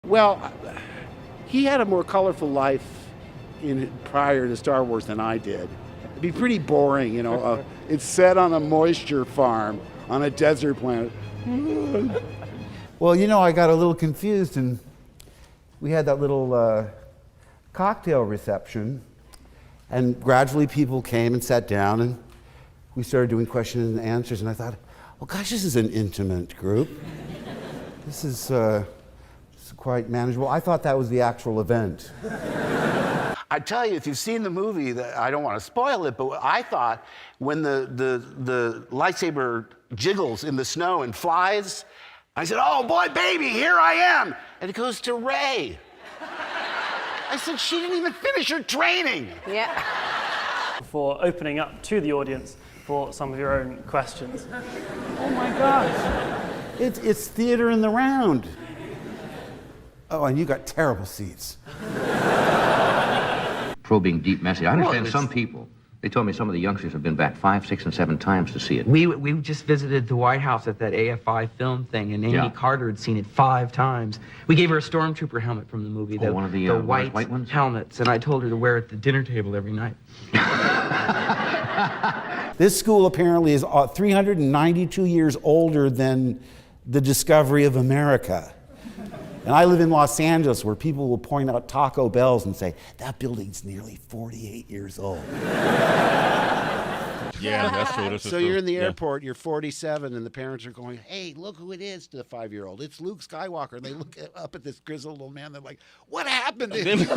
Well, he had a more colorful life prior to Star Wars than I did. It'd be pretty boring, you know. It's set on a moisture farm on a desert planet. Well, you know, I got a little confused, and we had that little cocktail reception, and gradually people came and sat down, and we started doing questions and answers, and I thought, well, gosh, this is an intimate group. This is quite manageable. I thought that was the actual event. I tell you, if you've seen the movie, I don't want to spoil it, but I thought when the lightsaber jiggles in the snow and flies, I said, oh boy, baby, here I am. And it goes to Rey. I said, she didn't even finish her training. Yeah. For opening up to the audience for some of your own questions. Oh my gosh. It's theater in the round. Oh, and you got terrible seats. Probing deep message. I understand some people, they told me some of the youngsters have been back 5, 6, and 7 times to see it. We just visited the White House at that AFI film thing, and Amy Carter had seen it 5 times. We gave her a stormtrooper helmet from the movie, one of the white ones? helmets, and I told her to wear it at the dinner table every night. This school apparently is 392 years older than the discovery of America. And I live in Los Angeles, where people will point out Taco Bell's and say, that building's nearly 48 years old. Yeah, that's true. So you're in the airport, you're 47, and the parents are going, hey, look who it is, to the 5-year-old. It's Luke Skywalker. And they look up at this grizzled old man, they're like, what happened to him?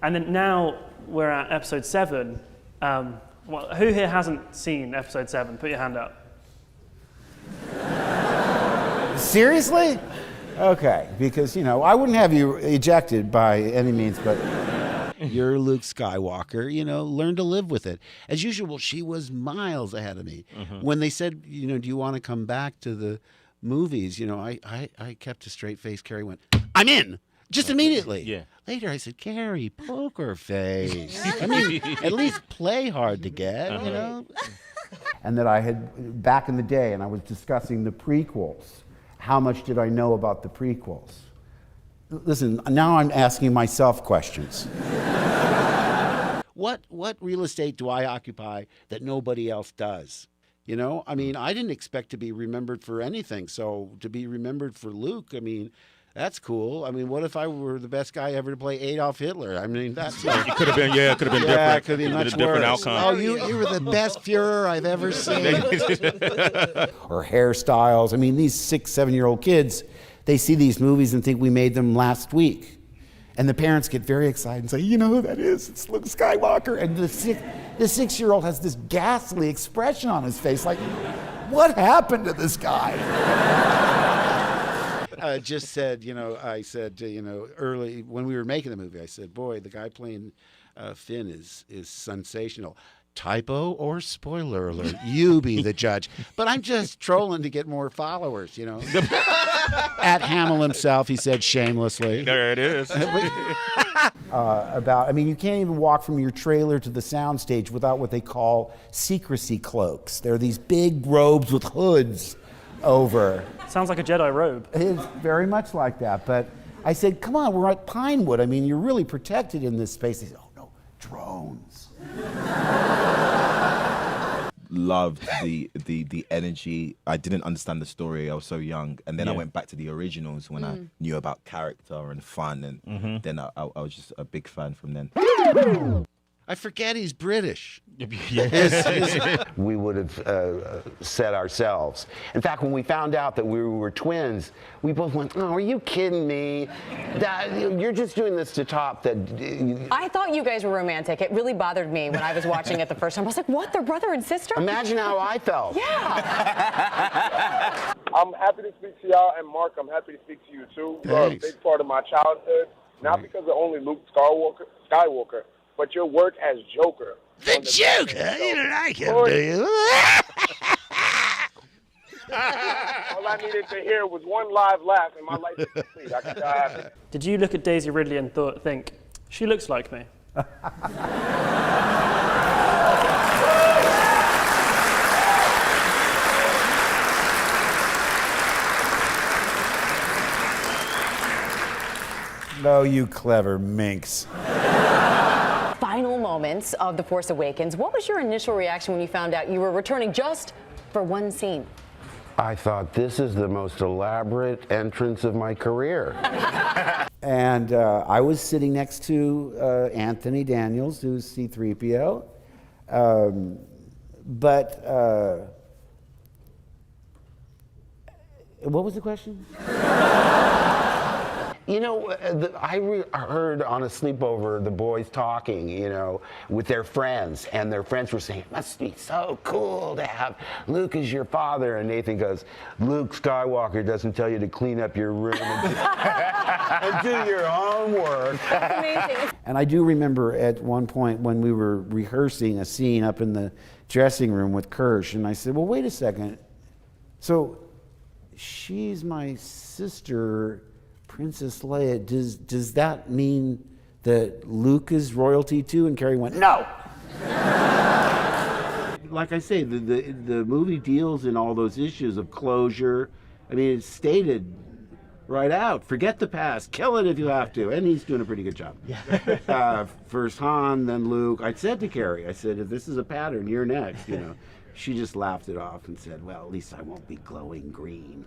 And then now we're at episode 7. Who here hasn't seen episode 7? Put your hand up. Seriously? Okay, because, you know, I wouldn't have you ejected by any means, but... You're Luke Skywalker, you know, learn to live with it. As usual, she was miles ahead of me. When they said, you know, do you want to come back to the movies? You know, I kept a straight face. Carrie went, I'm in, just immediately. Yeah. Later, I said, Carrie, poker face. I mean, at least play hard to get, you know? And that I had, back in the day, and I was discussing the prequels. How much did I know about the prequels? Listen, now I'm asking myself questions. What real estate do I occupy that nobody else does? You know, I mean, I didn't expect to be remembered for anything. So to be remembered for Luke, I mean, that's cool. I mean, what if I were the best guy ever to play Adolf Hitler? I mean, that's... It could have been, it could have been different. Yeah, it could be much different worse. outcome. Oh, you were the best Fuhrer I've ever seen. Or hairstyles. I mean, these 6, 7-year-old kids, they see these movies and think we made them last week. And the parents get very excited and say, you know who that is? It's Luke Skywalker. And the 6-year-old has this ghastly expression on his face, like, what happened to this guy? Just said, you know, I said, you know, early when we were making the movie, I said, boy, the guy playing Finn is sensational. Typo or spoiler alert? You be the judge. But I'm just trolling to get more followers, you know. At Hamill himself, he said shamelessly. There it is. I mean, you can't even walk from your trailer to the soundstage without what they call secrecy cloaks. They're these big robes with hoods over. Sounds like a Jedi robe. It's very much like that. But I said, come on, we're at Pinewood. I mean, you're really protected in this space. They said, oh no, drones. Loved the energy. I didn't understand the story. I was so young, and then I went back to the originals when I knew about character and fun, and then I was just a big fan from then. I forget he's British. We would have said ourselves. In fact, when we found out that we were twins, we both went, oh, are you kidding me? You're just doing this to top that... I thought you guys were romantic. It really bothered me when I was watching it the first time. I was like, what, they're brother and sister? Imagine how I felt. Yeah. I'm happy to speak to y'all, and Mark, I'm happy to speak to you too. You're a big part of my childhood, not because of only Luke Skywalker, but your work as Joker. The Joker? You don't like him, do you? All I needed to hear was one live laugh, and my life is complete. I can die. Did you look at Daisy Ridley and think, she looks like me? Oh, you clever minx. Final moments of The Force Awakens. What was your initial reaction when you found out you were returning just for one scene? I thought, this is the most elaborate entrance of my career. And I was sitting next to Anthony Daniels, who's C-3PO. What was the question? You know, I heard on a sleepover the boys talking, you know, with their friends, and their friends were saying, it must be so cool to have Luke as your father. And Nathan goes, Luke Skywalker doesn't tell you to clean up your room and do your homework. That's amazing. And I do remember at one point when we were rehearsing a scene up in the dressing room with Kirsch, and I said, well, wait a second. So she's my sister, Princess Leia. Does that mean that Luke is royalty too? And Carrie went, no. Like I say, the movie deals in all those issues of closure. I mean, it's stated right out. Forget the past. Kill it if you have to. And he's doing a pretty good job. Yeah. First Han, then Luke. I said to Carrie, I said, if this is a pattern, you're next, you know. She just laughed it off and said, well, at least I won't be glowing green.